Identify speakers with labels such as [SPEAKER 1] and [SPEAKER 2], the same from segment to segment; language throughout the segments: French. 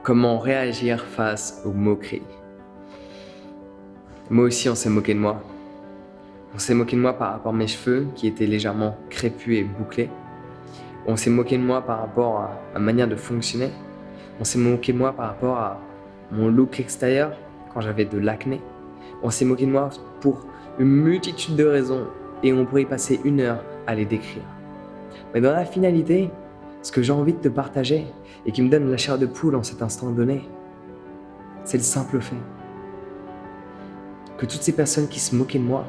[SPEAKER 1] Comment réagir face aux moqueries? Moi aussi, on s'est moqué de moi. On s'est moqué de moi par rapport à mes cheveux qui étaient légèrement crépus et bouclés. On s'est moqué de moi par rapport à ma manière de fonctionner. On s'est moqué de moi par rapport à mon look extérieur quand j'avais de l'acné. On s'est moqué de moi pour une multitude de raisons et on pourrait y passer 1 heure à les décrire. Mais dans la finalité, ce que j'ai envie de te partager et qui me donne la chair de poule en cet instant donné, c'est le simple fait que toutes ces personnes qui se moquaient de moi,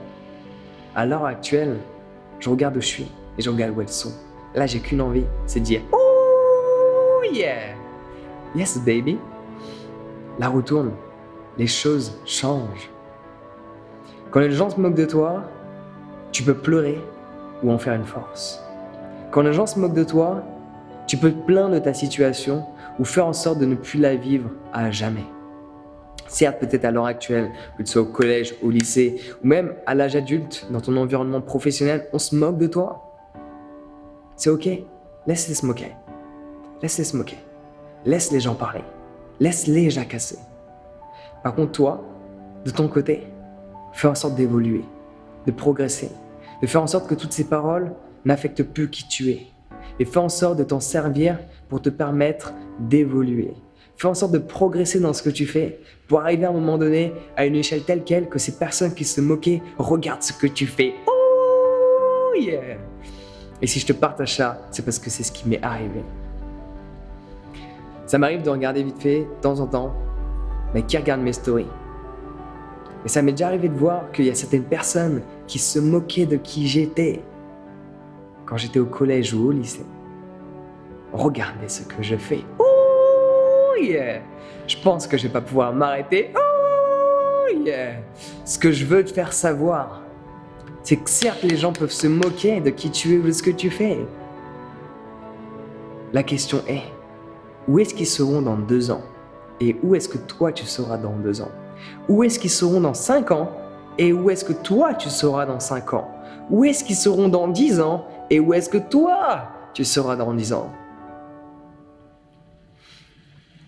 [SPEAKER 1] à l'heure actuelle, je regarde où je suis et je regarde où elles sont. Là, j'ai qu'une envie, c'est de dire « Oh yeah! Yes baby !» La roue tourne, les choses changent. Quand les gens se moquent de toi, tu peux pleurer ou en faire une force. Quand les gens se moquent de toi, tu peux te plaindre de ta situation ou faire en sorte de ne plus la vivre à jamais. Certes, peut-être à l'heure actuelle, que tu sois au collège, au lycée ou même à l'âge adulte, dans ton environnement professionnel, on se moque de toi. C'est ok, laisse-les se moquer. Laisse-les se moquer. Laisse les gens parler. Laisse-les jacasser. Par contre, toi, de ton côté, fais en sorte d'évoluer, de progresser, de faire en sorte que toutes ces paroles n'affectent plus qui tu es. Et fais en sorte de t'en servir pour te permettre d'évoluer. Fais en sorte de progresser dans ce que tu fais pour arriver à un moment donné à une échelle telle quelle que ces personnes qui se moquaient regardent ce que tu fais. Oh yeah! Et si je te partage ça, c'est parce que c'est ce qui m'est arrivé. Ça m'arrive de regarder vite fait, de temps en temps, mais qui regardent mes stories. Et ça m'est déjà arrivé de voir qu'il y a certaines personnes qui se moquaient de qui j'étais quand j'étais au collège ou au lycée. Regardez ce que je fais. Oh yeah! Je pense que je vais pas pouvoir m'arrêter. Oh yeah! Ce que je veux te faire savoir, c'est que certes les gens peuvent se moquer de qui tu es ou de ce que tu fais. La question est, où est-ce qu'ils seront dans 2 ans? Et où est-ce que toi tu seras dans 2 ans? Où est-ce qu'ils seront dans 5 ans? Et où est-ce que toi tu seras dans 5 ans? Où est-ce qu'ils seront dans 10 ans? Et où est-ce que toi tu seras dans 10 ans?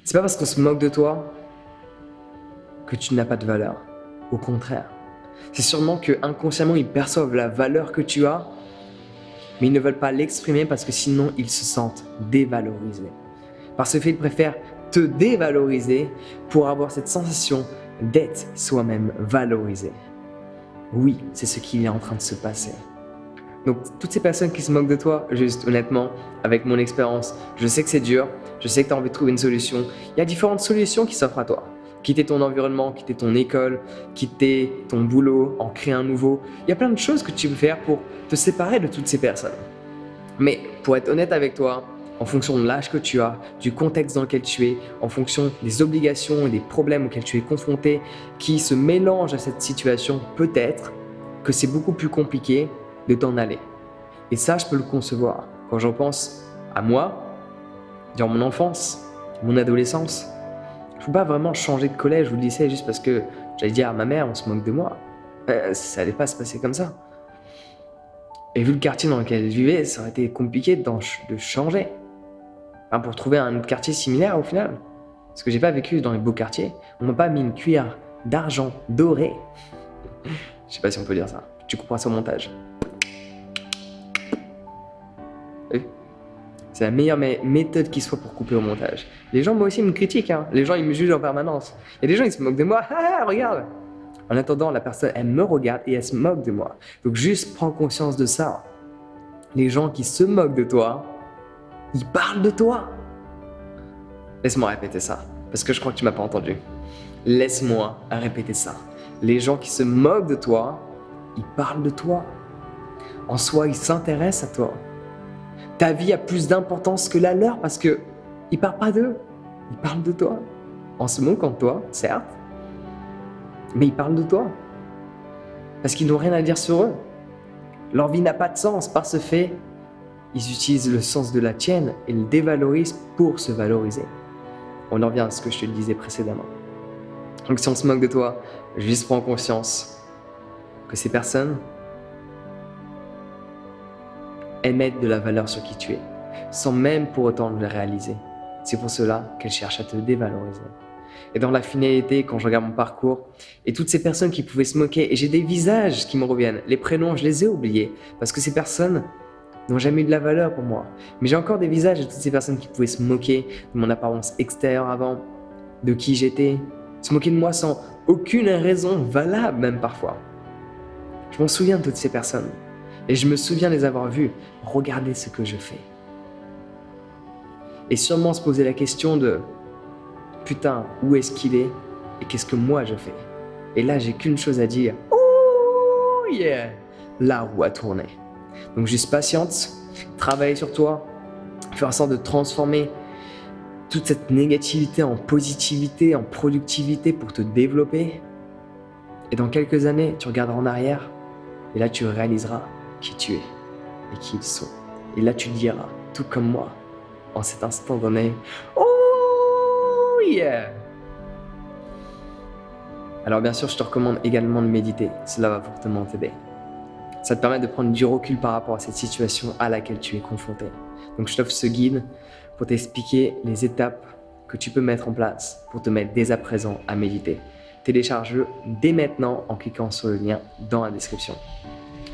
[SPEAKER 1] C'est pas parce qu'on se moque de toi que tu n'as pas de valeur. Au contraire. C'est sûrement que inconsciemment ils perçoivent la valeur que tu as, mais ils ne veulent pas l'exprimer parce que sinon ils se sentent dévalorisés. Par ce fait, ils préfèrent te dévaloriser pour avoir cette sensation d'être soi-même valorisé. Oui, c'est ce qui est en train de se passer. Donc, toutes ces personnes qui se moquent de toi, juste honnêtement, avec mon expérience, je sais que c'est dur, je sais que tu as envie de trouver une solution. Il y a différentes solutions qui s'offrent à toi. Quitter ton environnement, quitter ton école, quitter ton boulot, en créer un nouveau. Il y a plein de choses que tu peux faire pour te séparer de toutes ces personnes. Mais pour être honnête avec toi, en fonction de l'âge que tu as, du contexte dans lequel tu es, en fonction des obligations et des problèmes auxquels tu es confronté, qui se mélangent à cette situation, peut-être que c'est beaucoup plus compliqué de t'en aller. Et ça, je peux le concevoir. Quand j'en pense à moi, durant mon enfance, mon adolescence, je ne peux pas vraiment changer de collège ou de lycée juste parce que j'allais dire à ma mère, on se moque de moi. Ça n'allait pas se passer comme ça. Et vu le quartier dans lequel je vivais, ça aurait été compliqué de changer. Enfin, pour trouver un autre quartier similaire au final. Parce que j'ai pas vécu dans les beaux quartiers. On m'a pas mis une cuillère d'argent doré. Je sais pas si on peut dire ça. Tu comprends ça au montage. Oui. C'est la meilleure méthode qui soit pour couper au montage. Les gens, moi aussi, me critiquent. Hein. Les gens, ils me jugent en permanence. Il y a des gens, ils se moquent de moi. Ah, regarde! En attendant, la personne, elle me regarde et elle se moque de moi. Donc juste prends conscience de ça. Les gens qui se moquent de toi, ils parlent de toi. Laisse-moi répéter ça, parce que je crois que tu m'as pas entendu. Laisse-moi répéter ça. Les gens qui se moquent de toi, ils parlent de toi. En soi, ils s'intéressent à toi. Ta vie a plus d'importance que la leur parce que ils parlent pas d'eux, ils parlent de toi. En se moquant de toi, certes, mais ils parlent de toi. Parce qu'ils n'ont rien à dire sur eux. Leur vie n'a pas de sens. Par ce fait, ils utilisent le sens de la tienne et le dévalorisent pour se valoriser. On en revient à ce que je te disais précédemment. Donc si on se moque de toi, juste prends conscience que ces personnes émettent de la valeur sur qui tu es, sans même pour autant le réaliser. C'est pour cela qu'elles cherchent à te dévaloriser. Et dans la finalité, quand je regarde mon parcours, et toutes ces personnes qui pouvaient se moquer, et j'ai des visages qui me reviennent, les prénoms, je les ai oubliés, parce que ces personnes n'ont jamais eu de la valeur pour moi. Mais j'ai encore des visages de toutes ces personnes qui pouvaient se moquer de mon apparence extérieure avant, de qui j'étais, se moquer de moi sans aucune raison valable même parfois. Je m'en souviens de toutes ces personnes, et je me souviens les avoir vues. Regardez ce que je fais. Et sûrement se poser la question de putain, où est-ce qu'il est et qu'est-ce que moi je fais? Et là, j'ai qu'une chose à dire. Oh yeah! La roue a tourné. Donc juste patiente, travaille sur toi, fais en sorte de transformer toute cette négativité en positivité, en productivité pour te développer. Et dans quelques années, tu regarderas en arrière et là, tu réaliseras qui tu es et qui ils sont. Et là, tu diras, tout comme moi, en cet instant donné, oh yeah! Alors bien sûr, je te recommande également de méditer, cela va fortement t'aider. Ça te permet de prendre du recul par rapport à cette situation à laquelle tu es confronté. Donc je t'offre ce guide pour t'expliquer les étapes que tu peux mettre en place pour te mettre dès à présent à méditer. Télécharge-le dès maintenant en cliquant sur le lien dans la description.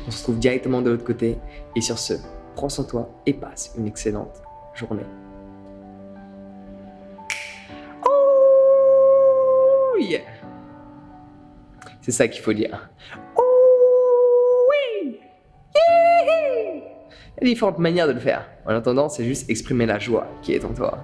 [SPEAKER 1] On se retrouve directement de l'autre côté et sur ce, prends soin de toi et passe une excellente journée. Oh yeah! C'est ça qu'il faut dire. Oh oui! Il y a différentes manières de le faire. En attendant, c'est juste exprimer la joie qui est en toi.